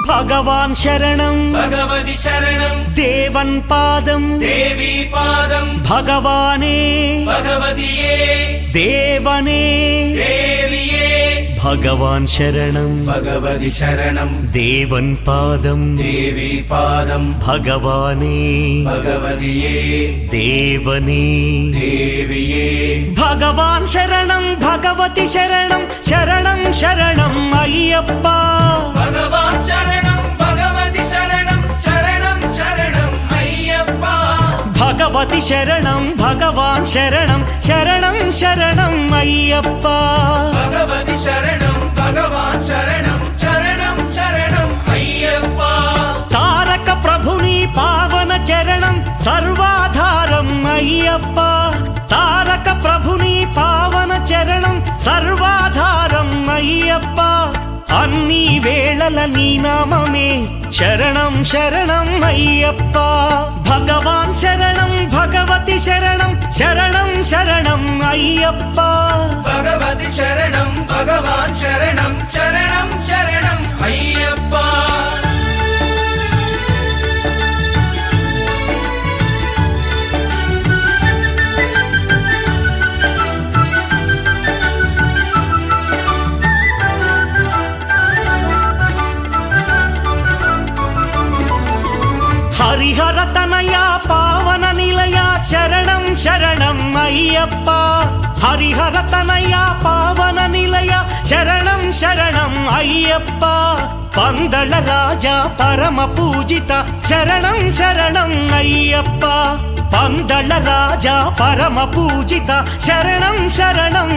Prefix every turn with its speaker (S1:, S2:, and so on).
S1: ഭഗവാൻ ശരണം
S2: ഭഗവതി ശരണം
S1: ദേവൻ പാദം
S2: ദേവി പാദം
S1: ഭഗവാനേ
S2: ഭഗവതിയേ
S1: ദേവനേ
S2: ദേവിയേ
S1: ഭഗവാൻ ശരണം
S2: ഭഗവതി ശരണം
S1: ദേവൻ പാദം
S2: ദേവി പാദം
S1: ഭഗവാനേ
S2: ഭഗവതിയേ
S1: ദേവനേ
S2: ദേവിയേ
S1: ഭഗവാൻ ശരണം ഭഗവതി ശരണം ശരണം ശരണം അയ്യപ്പ
S2: ഭഗവാൻ ശരണം ഭഗവതി ശരണം ശരണം ശരണം അയ്യപ്പ
S1: ഭഗവതി ശരണം ഭഗവാൻ ശരണം ശരണം ശരണം അയ്യപ്പ
S2: ഭഗവതി ശരണം ഭഗവാൻ ശരണം ശരണം ശരണം അയ്യപ്പ
S1: താരക ప్రభుని పావన చరణం సర్వాధారం అయ్యప్ప తారక ప్రభుని పావన చరణం సర్వాధారం అయ్యప్ప అన్ని వేళల నీ నామమే శరణం శరణం అయ్యప్ప భగవాన్ శరణం భగవతి శరణం శరణం శరణం అయ్యప్ప
S2: ഭഗവതി ശരണം ഭഗവാൻ ശരണം ശരണം ശരണം അയ്യപ്പ
S1: హరిహర తనయ పావన నిలయ శరణం శరణం అయ్యప్ప హరిహర తనయ పావన నిలయ శరణం శరణం అయ్యప్ప పందళ రాజా పరమ పూజిత శరణం శరణం అయ్యప్ప పందళ రాజా పరమ పూజిత శరణం శరణం